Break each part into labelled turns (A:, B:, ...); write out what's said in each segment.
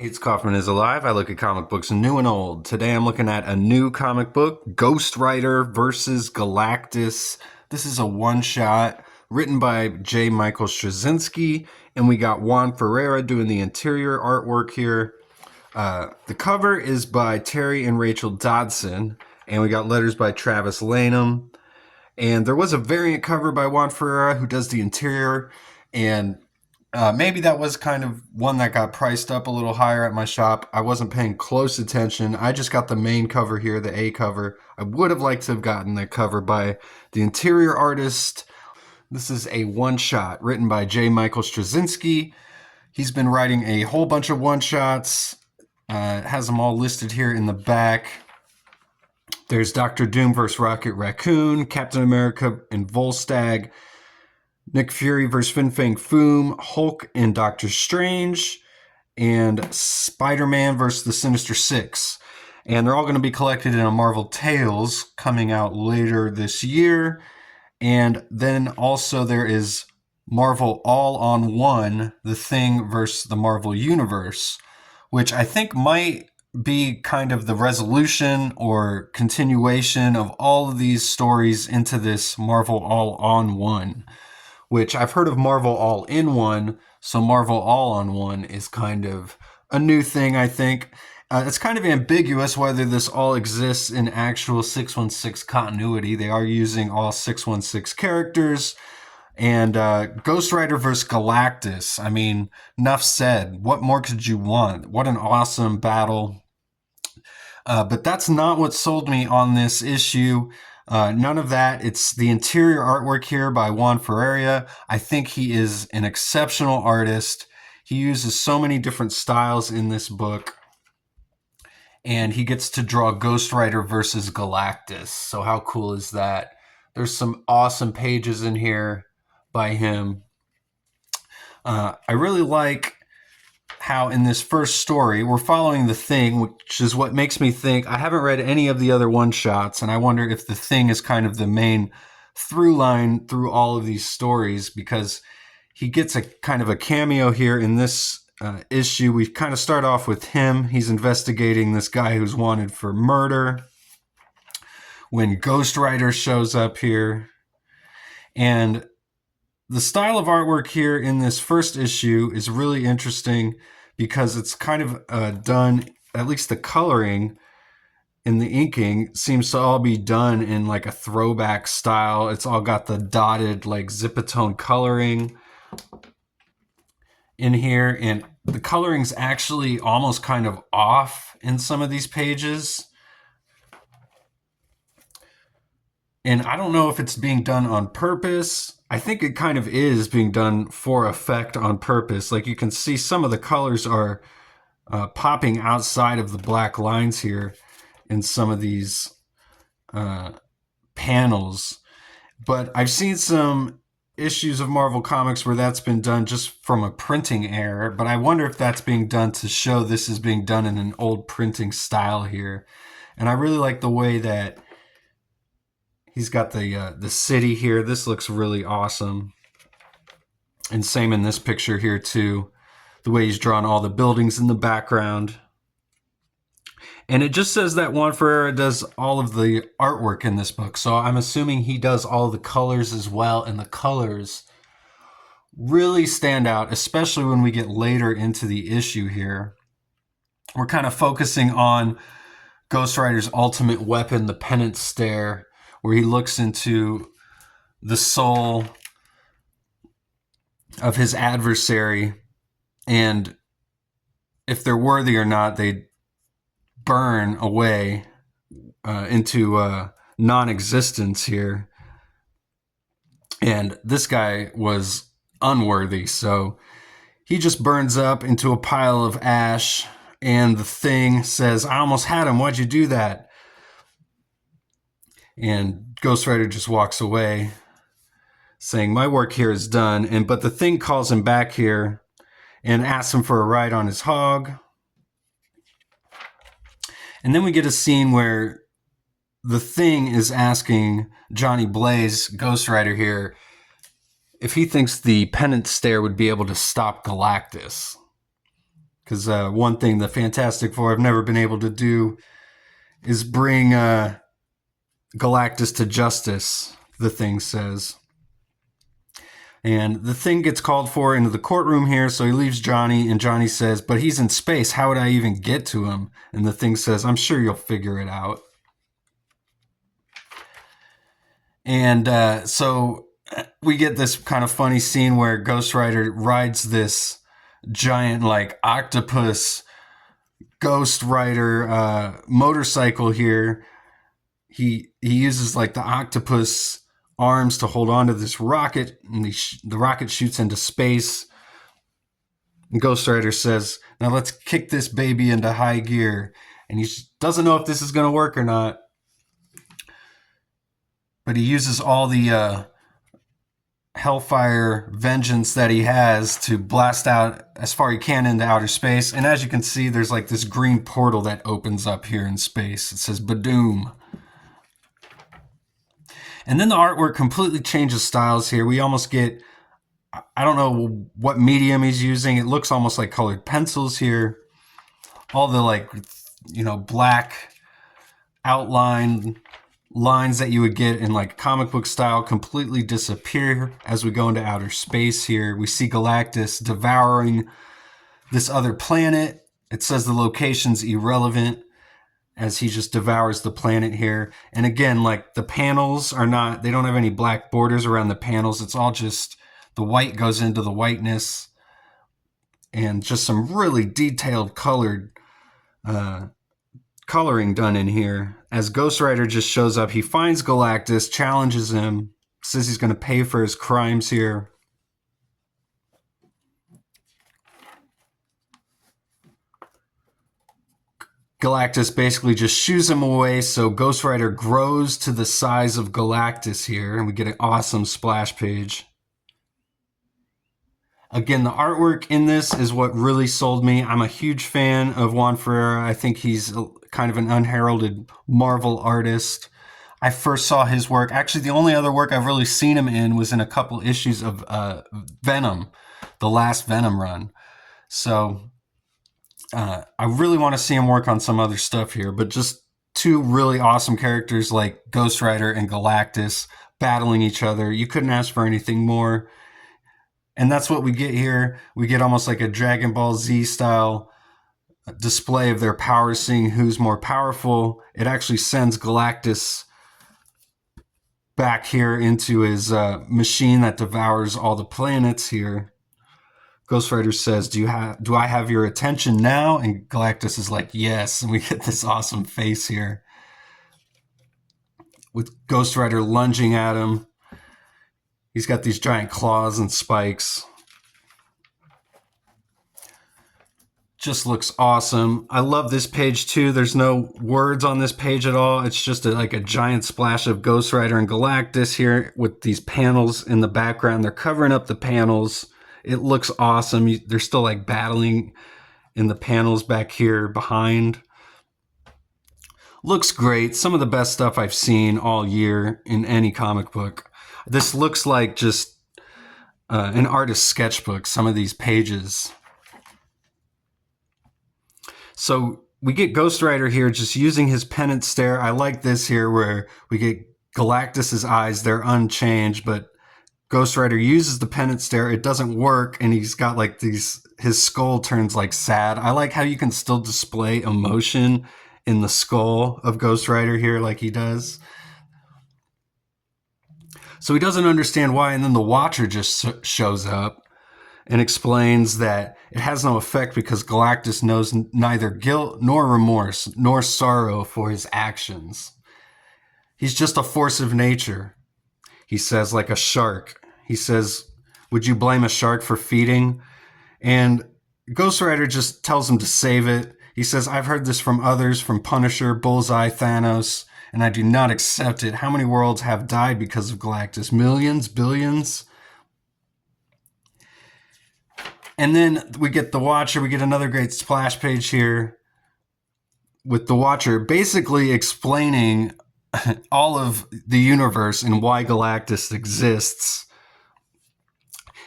A: It's Kaufman is Alive. I look at comic books new and old. Today I'm looking at a new comic book, Ghost Rider versus Galactus. This is a one-shot written by J. Michael Straczynski, and we got Juan Ferreira doing the interior artwork here. The cover is by Terry and Rachel Dodson, and we got letters by Travis Lanham. And there was a variant cover by Juan Ferreira who does the interior, and maybe that was kind of one that got priced up a little higher at my shop. I wasn't paying close attention. I just got the main cover here, the A cover. I would have liked to have gotten that cover by the interior artist. This is a one-shot written by J. Michael Straczynski. He's been writing a whole bunch of one-shots. Has them all listed here in the back. There's Doctor Doom vs. Rocket Raccoon, Captain America and Volstagg, Nick Fury vs. Fin Fang Foom, Hulk and Doctor Strange, and Spider-Man vs. the Sinister Six. And they're all going to be collected in a Marvel Tales coming out later this year. And then also there is Marvel All-on-One, The Thing versus the Marvel Universe, which I think might be kind of the resolution or continuation of all of these stories into this Marvel All-on-One, which I've heard of Marvel All-in-One, so Marvel All-on-One is kind of a new thing, I think. It's kind of ambiguous whether this all exists in actual 616 continuity. They are using all 616 characters. And Ghost Rider vs. Galactus, I mean, enough said. What more could you want? What an awesome battle. But that's not what sold me on this issue. None of that. It's the interior artwork here by Juan Ferreira. I think he is an exceptional artist. He uses so many different styles in this book. And he gets to draw Ghost Rider versus Galactus. So how cool is that? There's some awesome pages in here by him. I really like how in this first story, we're following The Thing, which is what makes me think, I haven't read any of the other one-shots, and I wonder if The Thing is kind of the main through line through all of these stories, because he gets a kind of a cameo here in this issue. We kind of start off with him. He's investigating this guy who's wanted for murder when Ghost Rider shows up here. And the style of artwork here in this first issue is really interesting because it's kind of done, at least the coloring and the inking seems to all be done in like a throwback style. It's all got the dotted like Zipatone coloring in here, and the coloring's actually almost kind of off in some of these pages. And I don't know if it's being done on purpose. I think it kind of is being done for effect on purpose. Like you can see some of the colors are popping outside of the black lines here in some of these panels. But I've seen some issues of Marvel Comics where that's been done just from a printing error. But I wonder if that's being done to show this is being done in an old printing style here. And I really like the way that he's got the city here. This looks really awesome. And same in this picture here too. The way he's drawn all the buildings in the background. And it just says that Juan Ferreira does all of the artwork in this book. So I'm assuming he does all the colors as well. And the colors really stand out, especially when we get later into the issue here. We're kind of focusing on Ghost Rider's ultimate weapon, the Penance Stare, where he looks into the soul of his adversary, and if they're worthy or not, they burn away into non-existence here. And this guy was unworthy, so he just burns up into a pile of ash, and the Thing says, "I almost had him, why'd you do that?" And Ghost Rider just walks away saying, "My work here is done." But the Thing calls him back here and asks him for a ride on his hog. And then we get a scene where the Thing is asking Johnny Blaze, Ghost Rider here, if he thinks the Penance Stare would be able to stop Galactus. Because one thing the Fantastic Four have never been able to do is bring Galactus to justice, the Thing says. And the Thing gets called for into the courtroom here, so he leaves Johnny, and Johnny says, but he's in space, how would I even get to him? And the Thing says, I'm sure you'll figure it out. And so we get this kind of funny scene where Ghost Rider rides this giant, like, octopus Ghost Rider motorcycle here. He uses, like, the octopus arms to hold on to this rocket, and the rocket shoots into space. And Ghost Rider says, now let's kick this baby into high gear. And he doesn't know if this is going to work or not. But he uses all the hellfire vengeance that he has to blast out as far as he can into outer space. And as you can see, there's like this green portal that opens up here in space. It says Badoom. And then the artwork completely changes styles here. We almost get, I don't know what medium he's using. It looks almost like colored pencils here. All the, like, you know, black outline lines that you would get in, like, comic book style completely disappear as we go into outer space here. We see Galactus devouring this other planet. It says the location's irrelevant as he just devours the planet here. And again, like, the panels are not, they don't have any black borders around the panels. It's all just, the white goes into the whiteness, and just some really detailed coloring done in here. As Ghost Rider just shows up, he finds Galactus, challenges him, says he's going to pay for his crimes here. Galactus basically just shoos him away, so Ghost Rider grows to the size of Galactus here, and we get an awesome splash page. Again, the artwork in this is what really sold me. I'm a huge fan of Juan Ferreira. I think he's kind of an unheralded Marvel artist. I first saw his work. Actually, the only other work I've really seen him in was in a couple issues of Venom, the last Venom run. So I really want to see him work on some other stuff here, but just two really awesome characters like Ghost Rider and Galactus battling each other. You couldn't ask for anything more. And that's what we get here. We get almost like a Dragon Ball Z style display of their powers, seeing who's more powerful. It actually sends Galactus back here into his machine that devours all the planets here. Ghost Rider says, do I have your attention now? And Galactus is like, yes. And we get this awesome face here with Ghost Rider lunging at him. He's got these giant claws and spikes. Just looks awesome. I love this page too. There's no words on this page at all. It's just like a giant splash of Ghost Rider and Galactus here with these panels in the background. They're covering up the panels. It looks awesome. They're still like battling in the panels back here behind. Looks great. Some of the best stuff I've seen all year in any comic book. This looks like just an artist's sketchbook, some of these pages. So we get Ghost Rider here just using his pennant stare. I like this here where we get Galactus's eyes. They're unchanged, but Ghost Rider uses the pennant stare. It doesn't work, and he's got like these, his skull turns like sad. I like how you can still display emotion in the skull of Ghost Rider here like he does. So he doesn't understand why, and then the Watcher just shows up and explains that it has no effect because Galactus knows neither guilt nor remorse nor sorrow for his actions. He's just a force of nature, he says, like a shark. He says, would you blame a shark for feeding? And Ghost Rider just tells him to save it. He says, I've heard this from others, from Punisher, Bullseye, Thanos, and I do not accept it. How many worlds have died because of Galactus? Millions? Billions? And then we get the Watcher. We get another great splash page here with the Watcher basically explaining all of the universe and why Galactus exists.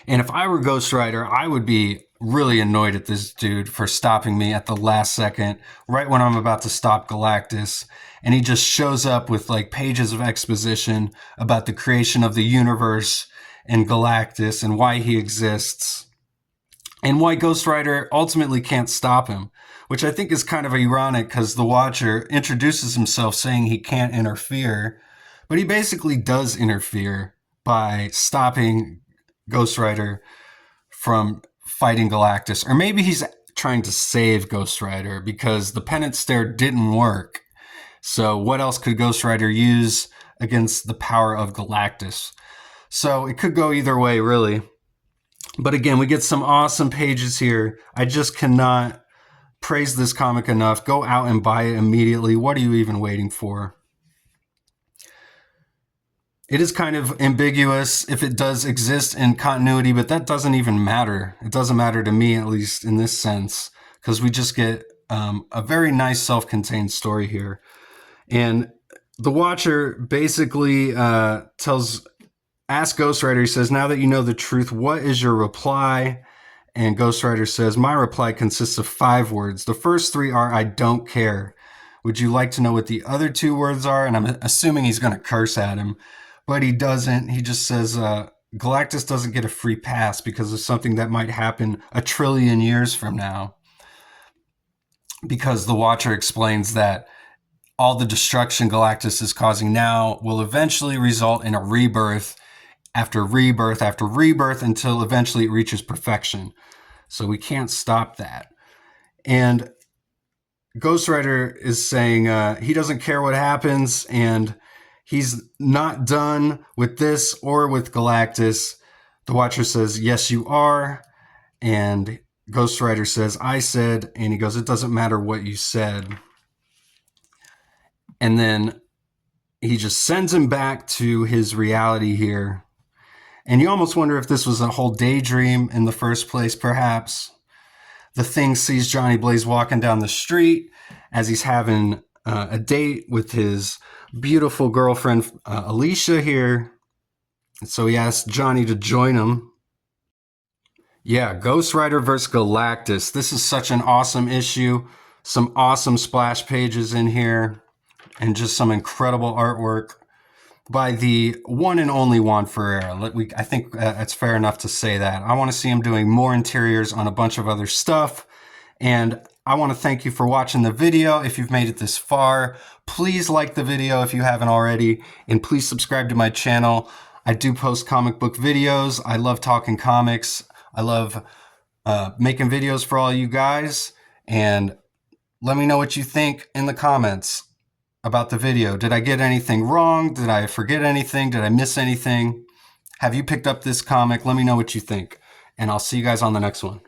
A: And if I were Ghost Rider, I would be really annoyed at this dude for stopping me at the last second, right when I'm about to stop Galactus. And he just shows up with like pages of exposition about the creation of the universe and Galactus and why he exists and why Ghost Rider ultimately can't stop him, which I think is kind of ironic because the Watcher introduces himself saying he can't interfere, but he basically does interfere by stopping Ghost Rider from fighting Galactus. Or maybe he's trying to save Ghost Rider because the Penance Stare didn't work. So what else could Ghost Rider use against the power of Galactus? So it could go either way, really. But again, we get some awesome pages here. I just cannot praise this comic enough. Go out and buy it immediately. What are you even waiting for? It is kind of ambiguous if it does exist in continuity, but that doesn't even matter. It doesn't matter to me, at least in this sense, because we just get a very nice self-contained story here. And the Watcher basically asks Ghost Rider, he says, now that you know the truth, what is your reply? And Ghost Rider says, my reply consists of 5 words. The first 3 are, I don't care. Would you like to know what the other 2 words are? And I'm assuming he's going to curse at him, but he doesn't. He just says, Galactus doesn't get a free pass because of something that might happen 1 trillion years from now. Because the Watcher explains that all the destruction Galactus is causing now will eventually result in a rebirth after rebirth after rebirth until eventually it reaches perfection. So we can't stop that. And Ghost Rider is saying he doesn't care what happens and he's not done with this or with Galactus. The Watcher says, yes, you are. And Ghost Rider says, I said. And he goes, it doesn't matter what you said. And then he just sends him back to his reality here. And you almost wonder if this was a whole daydream in the first place, perhaps. The Thing sees Johnny Blaze walking down the street as he's having a date with his beautiful girlfriend, Alicia, here. So he asks Johnny to join him. Yeah, Ghost Rider versus Galactus. This is such an awesome issue. Some awesome splash pages in here. And just some incredible artwork by the one and only Juan Ferreira. I think it's fair enough to say that. I want to see him doing more interiors on a bunch of other stuff. And I want to thank you for watching the video. If you've made it this far, please like the video if you haven't already. And please subscribe to my channel. I do post comic book videos. I love talking comics. I love making videos for all you guys. And let me know what you think in the comments about the video. Did I get anything wrong? Did I forget anything? Did I miss anything? Have you picked up this comic? Let me know what you think. And I'll see you guys on the next one.